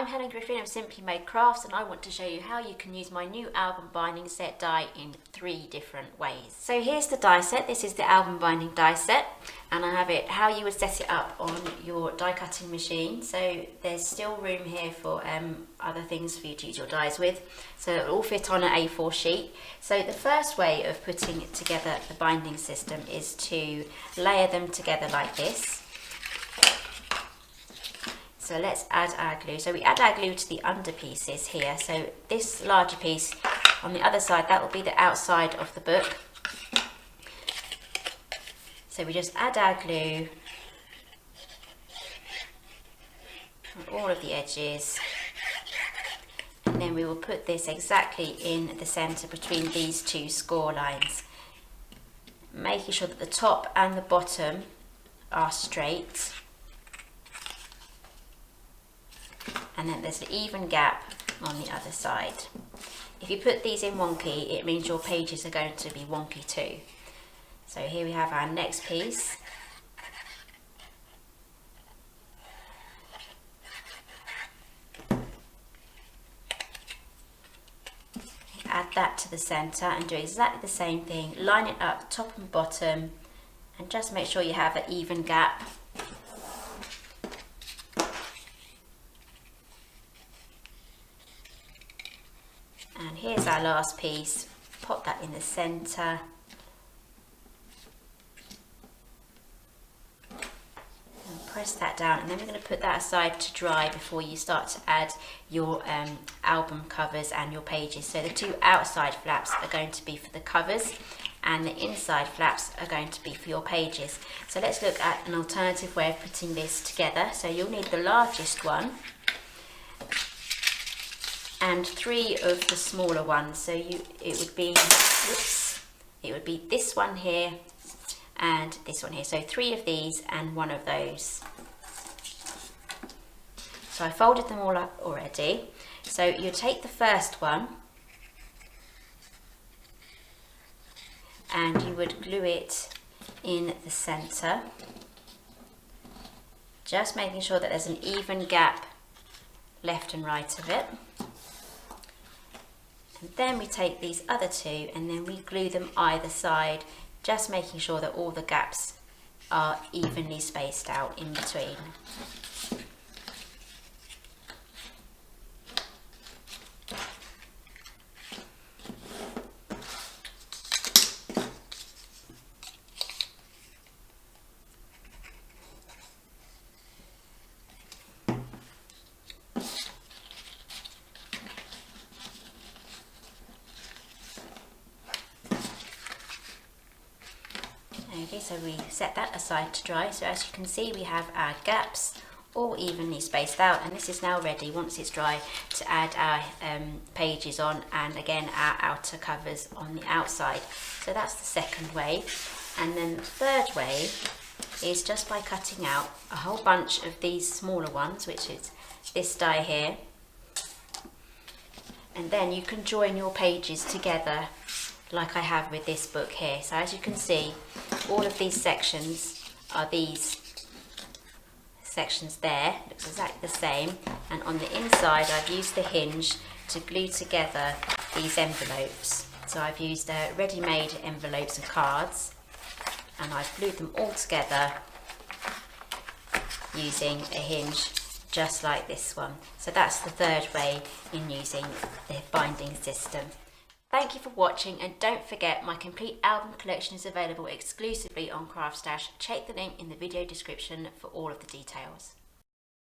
I'm Helen Griffin of Simply Made Crafts, and I want to show you how you can use my new album binding set die in 3 different ways. So here's the die set. This is the album binding die set, and I have it how you would set it up on your die cutting machine. So there's still room here for other things for you to use your dies with, so it'll all fit on an A4 sheet. So the first way of putting together the binding system is to layer them together like this. So let's add our glue. So we add our glue to the under pieces here. So this larger piece on the other side, that will be the outside of the book. So we just add our glue on all of the edges. And then we will put this exactly in the center between these 2 score lines, making sure that the top and the bottom are straight. And then there's an even gap on the other side. If you put these in wonky, it means your pages are going to be wonky too. So here we have our next piece. Add that to the center and do exactly the same thing. Line it up top and bottom and just make sure you have an even gap. And here's our last piece. Pop that in the center. And press that down, and then we're going to put that aside to dry before you start to add your album covers and your pages. So the 2 outside flaps are going to be for the covers, and the inside flaps are going to be for your pages. So let's look at an alternative way of putting this together. So you'll need the largest one and 3 of the smaller ones. So it would be this one here and this one here. So 3 of these and 1 of those. So I folded them all up already. So you take the first one and you would glue it in the center, just making sure that there's an even gap left and right of it. And then we take these other 2 and then we glue them either side, just making sure that all the gaps are evenly spaced out in between. Okay, so we set that aside to dry. So as you can see, we have our gaps all evenly spaced out, and this is now ready, once it's dry, to add our pages on, and again our outer covers on the outside. So that's the second way. And then the third way is just by cutting out a whole bunch of these smaller ones, which is this die here, and then you can join your pages together like I have with this book here. So as you can see, all of these sections are these sections there, looks exactly the same, and on the inside I've used the hinge to glue together these envelopes. So I've used ready-made envelopes and cards, and I've glued them all together using a hinge just like this one. So that's the third way in using the binding system. Thank you for watching, and don't forget my complete album collection is available exclusively on CraftStash. Check the link in the video description for all of the details.